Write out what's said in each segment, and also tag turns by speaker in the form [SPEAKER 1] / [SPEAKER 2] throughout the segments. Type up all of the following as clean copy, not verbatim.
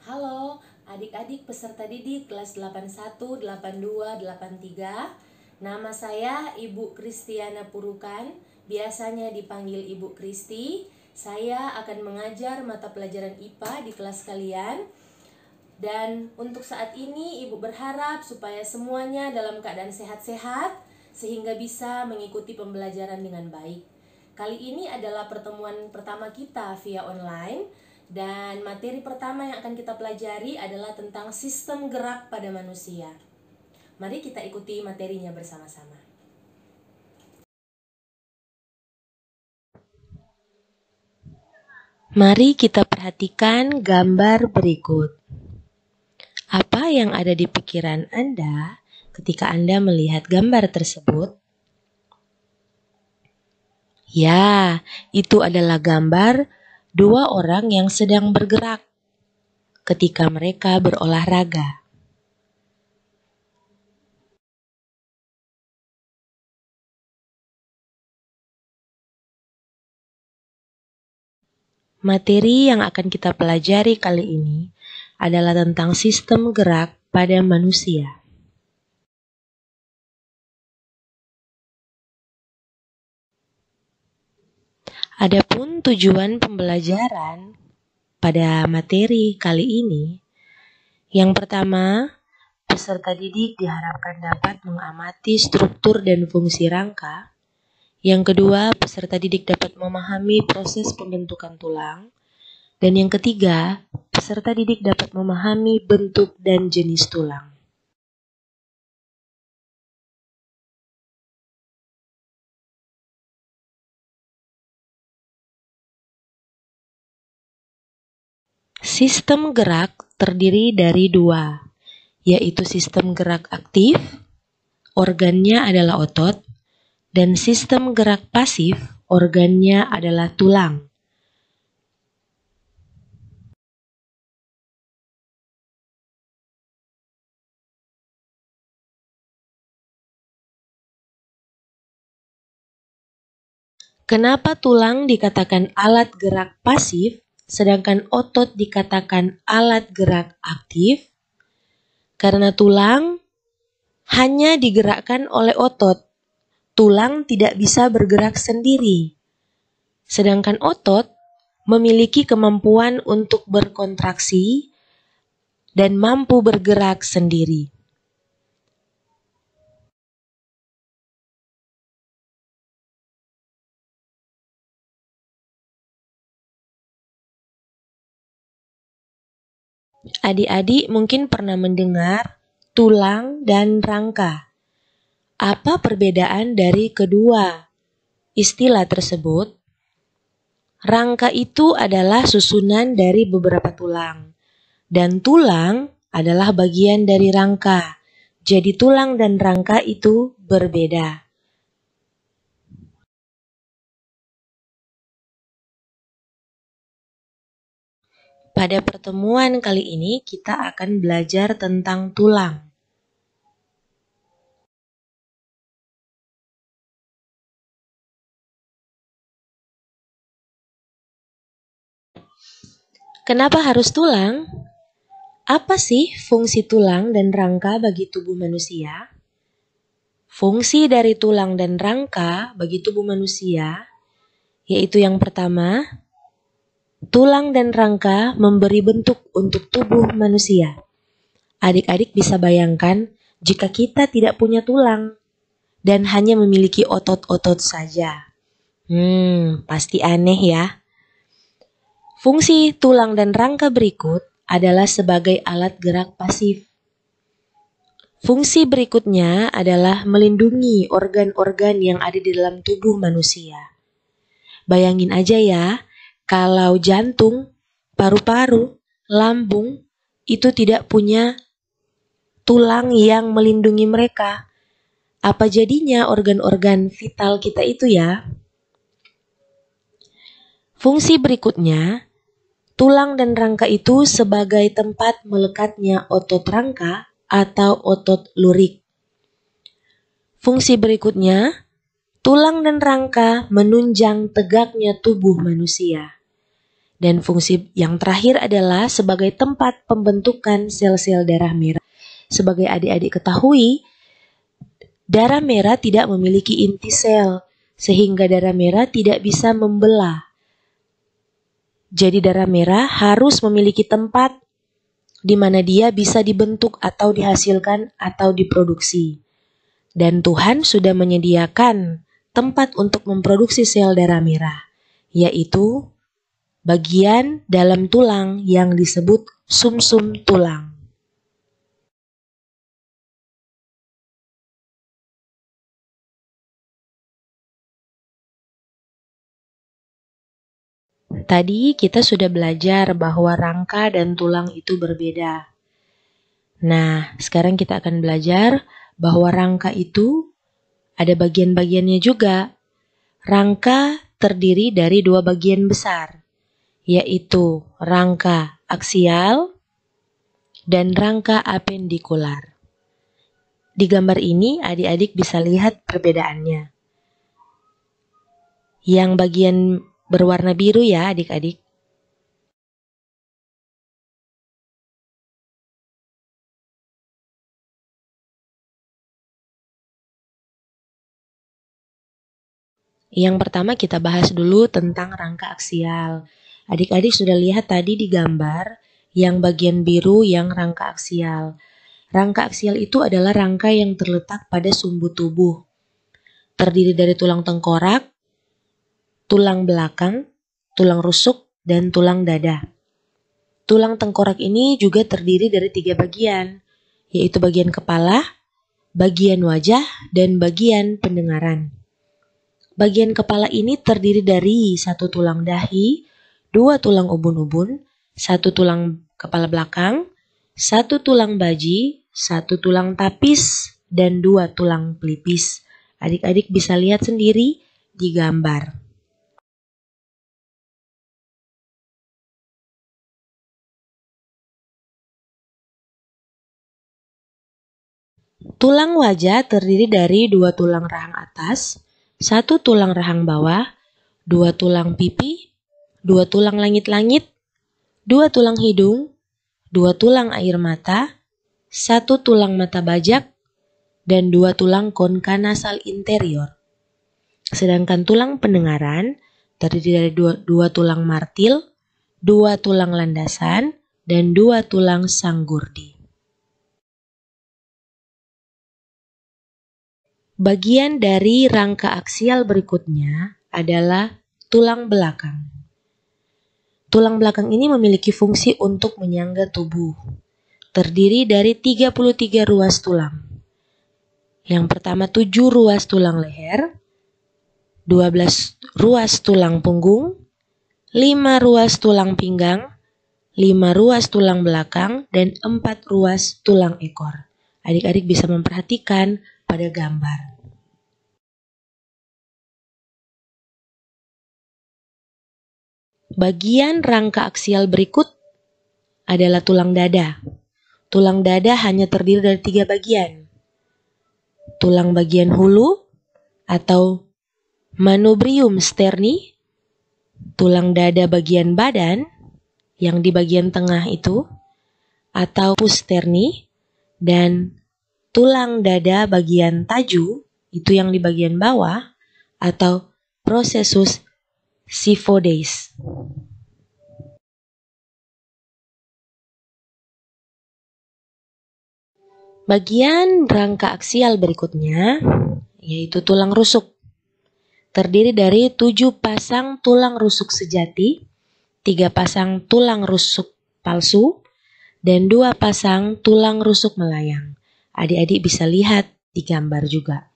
[SPEAKER 1] Halo adik-adik peserta didik kelas 81, 82, 83. Nama saya Ibu Kristiana Purukan, biasanya dipanggil Ibu Kristi. Saya akan mengajar mata pelajaran IPA di kelas kalian. Dan untuk saat ini Ibu berharap supaya semuanya dalam keadaan sehat-sehat sehingga bisa mengikuti pembelajaran dengan baik. Kali ini adalah pertemuan pertama kita via online. Dan materi pertama yang akan kita pelajari adalah tentang sistem gerak pada manusia. Mari kita ikuti materinya bersama-sama.
[SPEAKER 2] Mari kita perhatikan gambar berikut. Apa yang ada di pikiran Anda ketika Anda melihat gambar tersebut? Ya, itu adalah gambar dua orang yang sedang bergerak ketika mereka berolahraga. Materi yang akan kita pelajari kali ini adalah tentang sistem gerak pada manusia. Adapun tujuan pembelajaran pada materi kali ini, yang pertama, peserta didik diharapkan dapat mengamati struktur dan fungsi rangka. Yang kedua, peserta didik dapat memahami proses pembentukan tulang. Dan yang ketiga, peserta didik dapat memahami bentuk dan jenis tulang. Sistem gerak terdiri dari dua, yaitu sistem gerak aktif, organnya adalah otot, dan sistem gerak pasif, organnya adalah tulang. Kenapa tulang dikatakan alat gerak pasif, sedangkan otot dikatakan alat gerak aktif? Karena tulang hanya digerakkan oleh otot. Tulang tidak bisa bergerak sendiri. Sedangkan otot memiliki kemampuan untuk berkontraksi dan mampu bergerak sendiri. Adik-adik mungkin pernah mendengar tulang dan rangka. Apa perbedaan dari kedua istilah tersebut? Rangka itu adalah susunan dari beberapa tulang, dan tulang adalah bagian dari rangka. Jadi tulang dan rangka itu berbeda. Pada pertemuan kali ini kita akan belajar tentang tulang. Kenapa harus tulang? Apa sih fungsi tulang dan rangka bagi tubuh manusia? Fungsi dari tulang dan rangka bagi tubuh manusia yaitu yang pertama, tulang dan rangka memberi bentuk untuk tubuh manusia. Adik-adik bisa bayangkan jika kita tidak punya tulang dan hanya memiliki otot-otot saja. Pasti aneh ya. Fungsi tulang dan rangka berikut adalah sebagai alat gerak pasif. Fungsi berikutnya adalah melindungi organ-organ yang ada di dalam tubuh manusia. Bayangin aja ya, kalau jantung, paru-paru, lambung itu tidak punya tulang yang melindungi mereka. Apa jadinya organ-organ vital kita itu ya? Fungsi berikutnya, tulang dan rangka itu sebagai tempat melekatnya otot rangka atau otot lurik. Fungsi berikutnya, tulang dan rangka menunjang tegaknya tubuh manusia. Dan fungsi yang terakhir adalah sebagai tempat pembentukan sel-sel darah merah. Sebagai adik-adik ketahui, darah merah tidak memiliki inti sel, sehingga darah merah tidak bisa membelah. Jadi darah merah harus memiliki tempat di mana dia bisa dibentuk atau dihasilkan atau diproduksi. Dan Tuhan sudah menyediakan tempat untuk memproduksi sel darah merah, yaitu bagian dalam tulang yang disebut sumsum tulang. Tadi kita sudah belajar bahwa rangka dan tulang itu berbeda. Nah, sekarang kita akan belajar bahwa rangka itu ada bagian-bagiannya juga. Rangka terdiri dari dua bagian besar, yaitu rangka aksial dan rangka apendikular. Di gambar ini adik-adik bisa lihat perbedaannya. Yang bagian berwarna biru ya adik-adik. Yang pertama kita bahas dulu tentang rangka aksial. Adik-adik sudah lihat tadi di gambar yang bagian biru yang rangka aksial. Rangka aksial itu adalah rangka yang terletak pada sumbu tubuh. Terdiri dari tulang tengkorak, tulang belakang, tulang rusuk, dan tulang dada. Tulang tengkorak ini juga terdiri dari 3 bagian, yaitu bagian kepala, bagian wajah, dan bagian pendengaran. Bagian kepala ini terdiri dari 1 tulang dahi, 2 tulang ubun-ubun, 1 tulang kepala belakang, 1 tulang baji, 1 tulang tapis, dan 2 tulang pelipis. Adik-adik bisa lihat sendiri di gambar. Tulang wajah terdiri dari 2 tulang rahang atas, 1 tulang rahang bawah, 2 tulang pipi, 2 tulang langit-langit, 2 tulang hidung, 2 tulang air mata, 1 tulang mata bajak, dan 2 tulang konka nasal interior. Sedangkan tulang pendengaran terdiri dari 2 tulang martil, 2 tulang landasan, dan 2 tulang sanggurdi. Bagian dari rangka aksial berikutnya adalah tulang belakang. Tulang belakang ini memiliki fungsi untuk menyangga tubuh. Terdiri dari 33 ruas tulang. Yang pertama 7 ruas tulang leher, 12 ruas tulang punggung, 5 ruas tulang pinggang, 5 ruas tulang belakang, dan 4 ruas tulang ekor. Adik-adik bisa memperhatikan pada gambar. Bagian rangka aksial berikut adalah tulang dada. Tulang dada hanya terdiri dari 3 bagian. Tulang bagian hulu atau manubrium sterni, tulang dada bagian badan yang di bagian tengah itu, atau pus sterni, dan tulang dada bagian taju, itu yang di bagian bawah, atau processus xiphoides. Bagian rangka aksial berikutnya yaitu tulang rusuk. Terdiri dari 7 pasang tulang rusuk sejati, 3 pasang tulang rusuk palsu, dan 2 pasang tulang rusuk melayang. Adik-adik bisa lihat di gambar juga.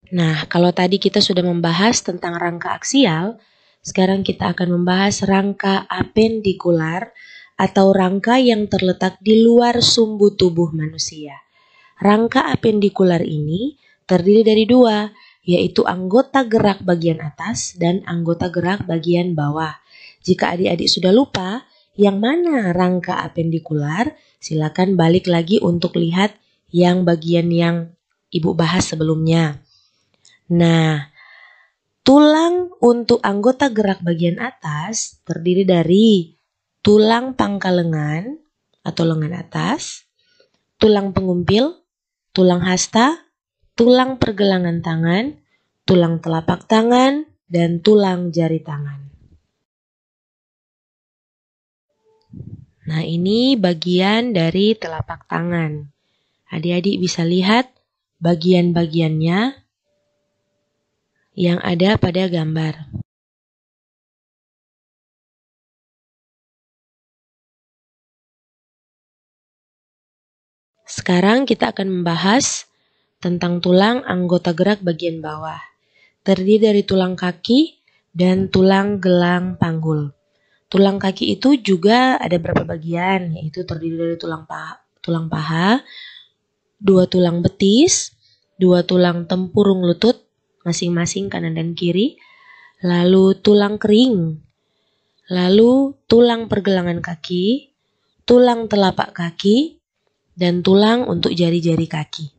[SPEAKER 2] Nah, kalau tadi kita sudah membahas tentang rangka aksial, sekarang kita akan membahas rangka apendikular atau rangka yang terletak di luar sumbu tubuh manusia. Rangka apendikular ini terdiri dari 2, yaitu anggota gerak bagian atas dan anggota gerak bagian bawah. Jika adik-adik sudah lupa, yang mana rangka apendikular, silakan balik lagi untuk lihat yang bagian yang Ibu bahas sebelumnya. Nah, tulang untuk anggota gerak bagian atas terdiri dari tulang pangkal lengan atau lengan atas, tulang pengumpil, tulang hasta, tulang pergelangan tangan, tulang telapak tangan, dan tulang jari tangan. Nah, ini bagian dari telapak tangan. Adik-adik bisa lihat bagian-bagiannya yang ada pada gambar. Sekarang kita akan membahas tentang tulang anggota gerak bagian bawah. Terdiri dari tulang kaki dan tulang gelang panggul. Tulang kaki itu juga ada beberapa bagian, yaitu terdiri dari tulang paha, 2 tulang betis, 2 tulang tempurung lutut, masing-masing kanan dan kiri, lalu tulang kering, lalu tulang pergelangan kaki, tulang telapak kaki, dan tulang untuk jari-jari kaki.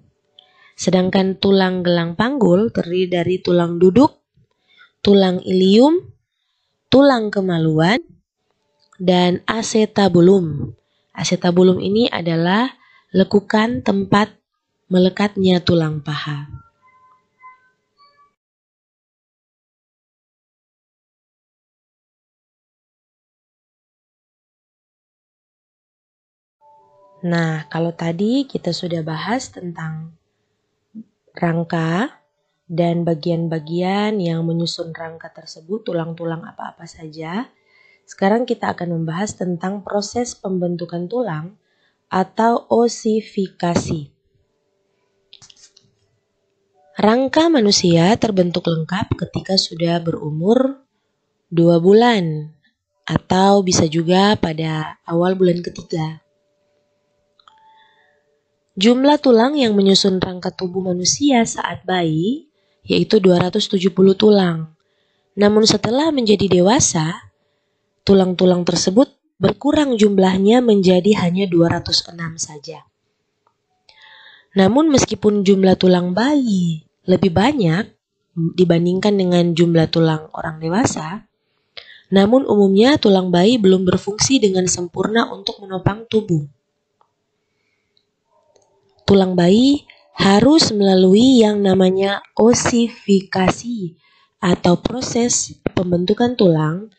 [SPEAKER 2] Sedangkan tulang gelang panggul terdiri dari tulang duduk, tulang ilium, tulang kemaluan, dan acetabulum. Acetabulum ini adalah lekukan tempat melekatnya tulang paha. Nah, kalau tadi kita sudah bahas tentang rangka dan bagian-bagian yang menyusun rangka tersebut, tulang-tulang apa-apa saja. Sekarang kita akan membahas tentang proses pembentukan tulang atau osifikasi. Rangka manusia terbentuk lengkap ketika sudah berumur 2 bulan atau bisa juga pada awal bulan ketiga. Jumlah tulang yang menyusun rangka tubuh manusia saat bayi yaitu 270 tulang. Namun setelah menjadi dewasa, tulang-tulang tersebut berkurang jumlahnya menjadi hanya 206 saja. Namun meskipun jumlah tulang bayi lebih banyak dibandingkan dengan jumlah tulang orang dewasa, namun umumnya tulang bayi belum berfungsi dengan sempurna untuk menopang tubuh. Tulang bayi harus melalui yang namanya osifikasi atau proses pembentukan tulang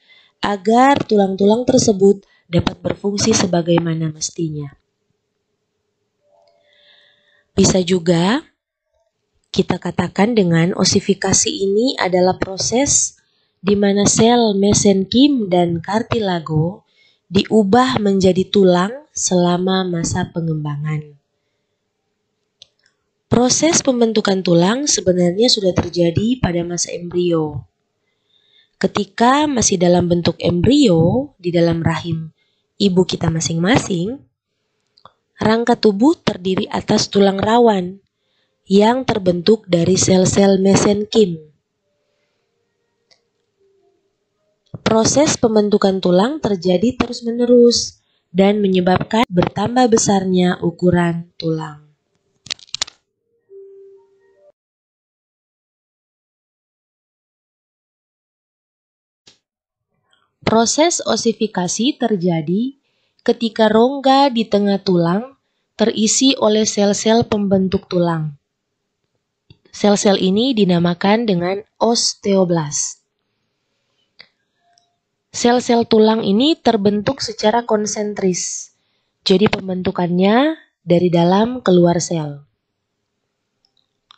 [SPEAKER 2] agar tulang-tulang tersebut dapat berfungsi sebagaimana mestinya. Bisa juga kita katakan dengan osifikasi ini adalah proses di mana sel mesenkim dan kartilago diubah menjadi tulang selama masa pengembangan. Proses pembentukan tulang sebenarnya sudah terjadi pada masa embrio. Ketika masih dalam bentuk embrio di dalam rahim ibu kita masing-masing, rangka tubuh terdiri atas tulang rawan yang terbentuk dari sel-sel mesenkim. Proses pembentukan tulang terjadi terus-menerus dan menyebabkan bertambah besarnya ukuran tulang. Proses osifikasi terjadi ketika rongga di tengah tulang terisi oleh sel-sel pembentuk tulang. Sel-sel ini dinamakan dengan osteoblast. Sel-sel tulang ini terbentuk secara konsentris, jadi pembentukannya dari dalam keluar sel.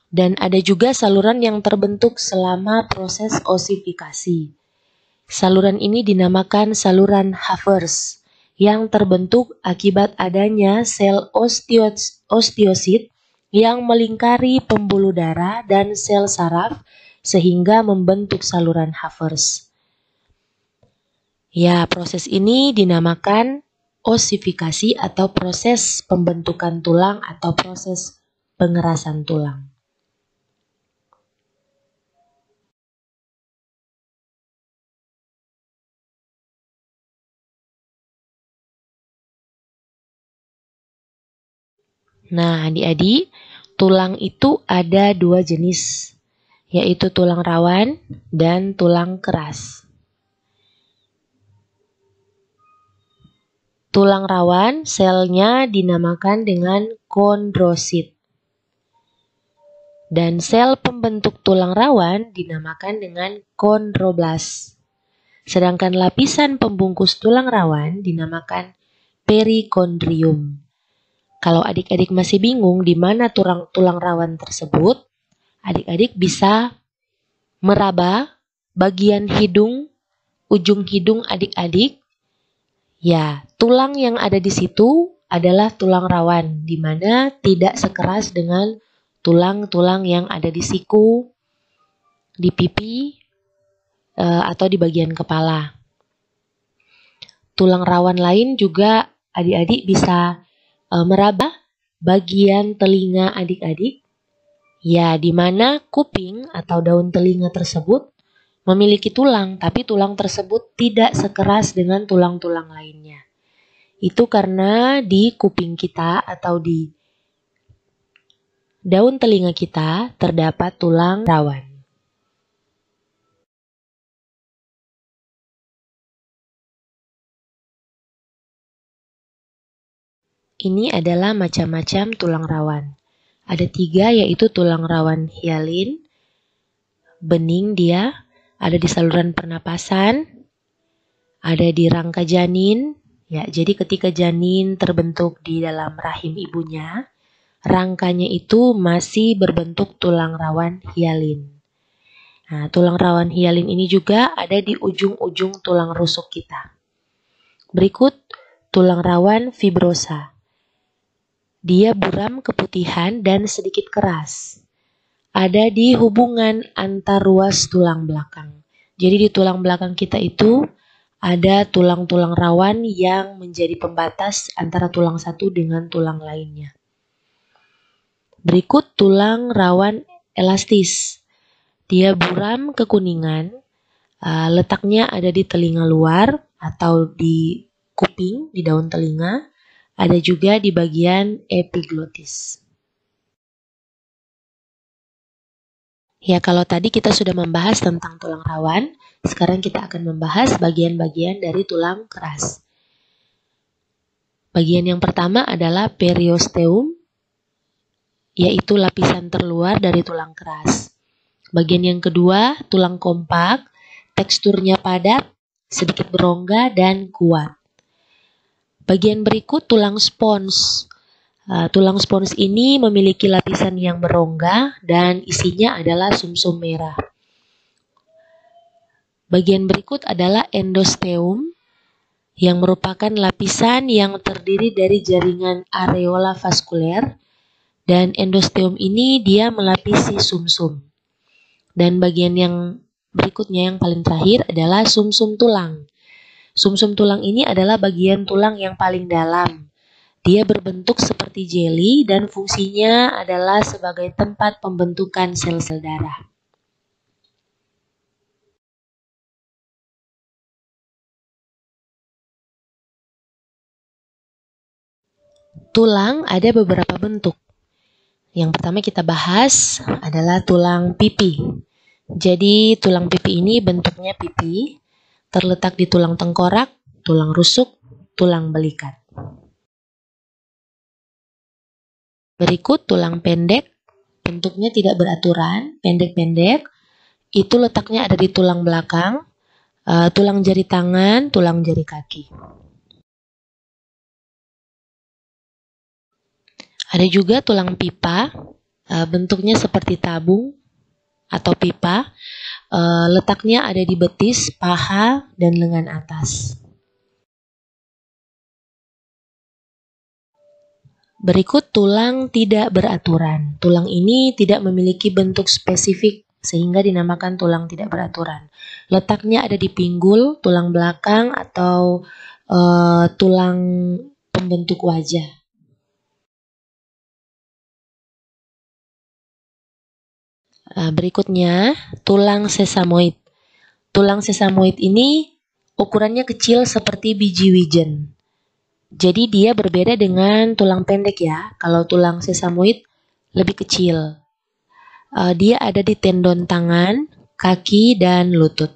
[SPEAKER 2] Dan ada juga saluran yang terbentuk selama proses osifikasi. Saluran ini dinamakan saluran Havers yang terbentuk akibat adanya sel osteosit yang melingkari pembuluh darah dan sel saraf sehingga membentuk saluran Havers. Ya, proses ini dinamakan osifikasi atau proses pembentukan tulang atau proses pengerasan tulang. Nah, adik-adik, tulang itu ada 2 jenis, yaitu tulang rawan dan tulang keras. Tulang rawan selnya dinamakan dengan kondrosit. Dan sel pembentuk tulang rawan dinamakan dengan kondroblas. Sedangkan lapisan pembungkus tulang rawan dinamakan perikondrium. Kalau adik-adik masih bingung di mana tulang rawan tersebut, adik-adik bisa meraba bagian hidung, ujung hidung adik-adik. Ya, tulang yang ada di situ adalah tulang rawan, di mana tidak sekeras dengan tulang-tulang yang ada di siku, di pipi, atau di bagian kepala. Tulang rawan lain juga adik-adik bisa meraba bagian telinga adik-adik, ya di mana kuping atau daun telinga tersebut memiliki tulang, tapi tulang tersebut tidak sekeras dengan tulang-tulang lainnya. Itu karena di kuping kita atau di daun telinga kita terdapat tulang rawan. Ini adalah macam-macam tulang rawan. Ada 3, yaitu tulang rawan hialin, bening dia, ada di saluran pernapasan, ada di rangka janin. Ya, jadi ketika janin terbentuk di dalam rahim ibunya, rangkanya itu masih berbentuk tulang rawan hialin. Nah, tulang rawan hialin ini juga ada di ujung-ujung tulang rusuk kita. Berikut tulang rawan fibrosa. Dia buram keputihan dan sedikit keras. Ada di hubungan antar ruas tulang belakang. Jadi di tulang belakang kita itu ada tulang-tulang rawan yang menjadi pembatas antara tulang satu dengan tulang lainnya. Berikut tulang rawan elastis. Dia buram kekuningan, letaknya ada di telinga luar atau di kuping, di daun telinga. Ada juga di bagian epiglotis. Ya, kalau tadi kita sudah membahas tentang tulang rawan, sekarang kita akan membahas bagian-bagian dari tulang keras. Bagian yang pertama adalah periosteum, yaitu lapisan terluar dari tulang keras. Bagian yang kedua, tulang kompak, teksturnya padat, sedikit berongga, dan kuat. Bagian berikut tulang spons. Tulang spons ini memiliki lapisan yang berongga dan isinya adalah sumsum merah. Bagian berikut adalah endosteum yang merupakan lapisan yang terdiri dari jaringan areola vaskuler, dan endosteum ini dia melapisi sumsum. Dan bagian yang berikutnya yang paling terakhir adalah sumsum tulang. Sumsum tulang ini adalah bagian tulang yang paling dalam. Dia berbentuk seperti jeli dan fungsinya adalah sebagai tempat pembentukan sel-sel darah. Tulang ada beberapa bentuk. Yang pertama kita bahas adalah tulang pipi. Jadi tulang pipi ini bentuknya pipi, terletak di tulang tengkorak, tulang rusuk, tulang belikat. Berikut tulang pendek, bentuknya tidak beraturan, pendek-pendek. Itu letaknya ada di tulang belakang, tulang jari tangan, tulang jari kaki. Ada juga tulang pipa, bentuknya seperti tabung atau pipa, letaknya ada di betis, paha, dan lengan atas. Berikut tulang tidak beraturan. Tulang ini tidak memiliki bentuk spesifik sehingga dinamakan tulang tidak beraturan. Letaknya ada di pinggul, tulang belakang, atau tulang pembentuk wajah. Berikutnya, tulang sesamoid. Tulang sesamoid ini ukurannya kecil seperti biji wijen. Jadi dia berbeda dengan tulang pendek ya. Kalau tulang sesamoid lebih kecil. Dia ada di tendon tangan, kaki, dan lutut.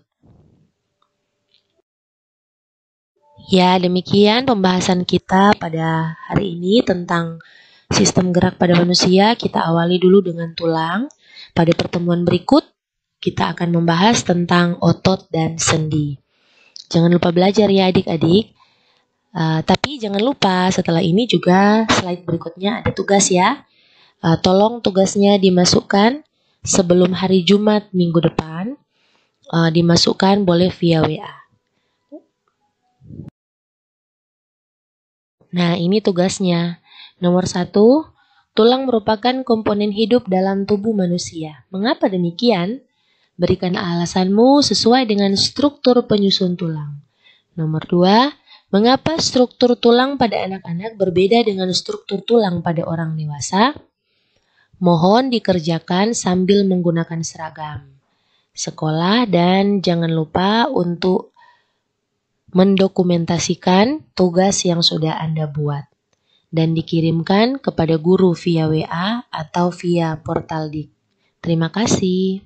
[SPEAKER 2] Ya, demikian pembahasan kita pada hari ini tentang sistem gerak pada manusia. Kita awali dulu dengan tulang. Pada pertemuan berikut, kita akan membahas tentang otot dan sendi. Jangan lupa belajar ya adik-adik. Tapi jangan lupa setelah ini juga slide berikutnya ada tugas ya. Tolong tugasnya dimasukkan sebelum hari Jumat minggu depan. Dimasukkan boleh via WA. Nah, ini tugasnya. Nomor 1, tulang merupakan komponen hidup dalam tubuh manusia. Mengapa demikian? Berikan alasanmu sesuai dengan struktur penyusun tulang. Nomor 2, mengapa struktur tulang pada anak-anak berbeda dengan struktur tulang pada orang dewasa? Mohon dikerjakan sambil menggunakan seragam sekolah dan jangan lupa untuk mendokumentasikan tugas yang sudah Anda buat dan dikirimkan kepada guru via WA atau via portal Dik. Terima kasih.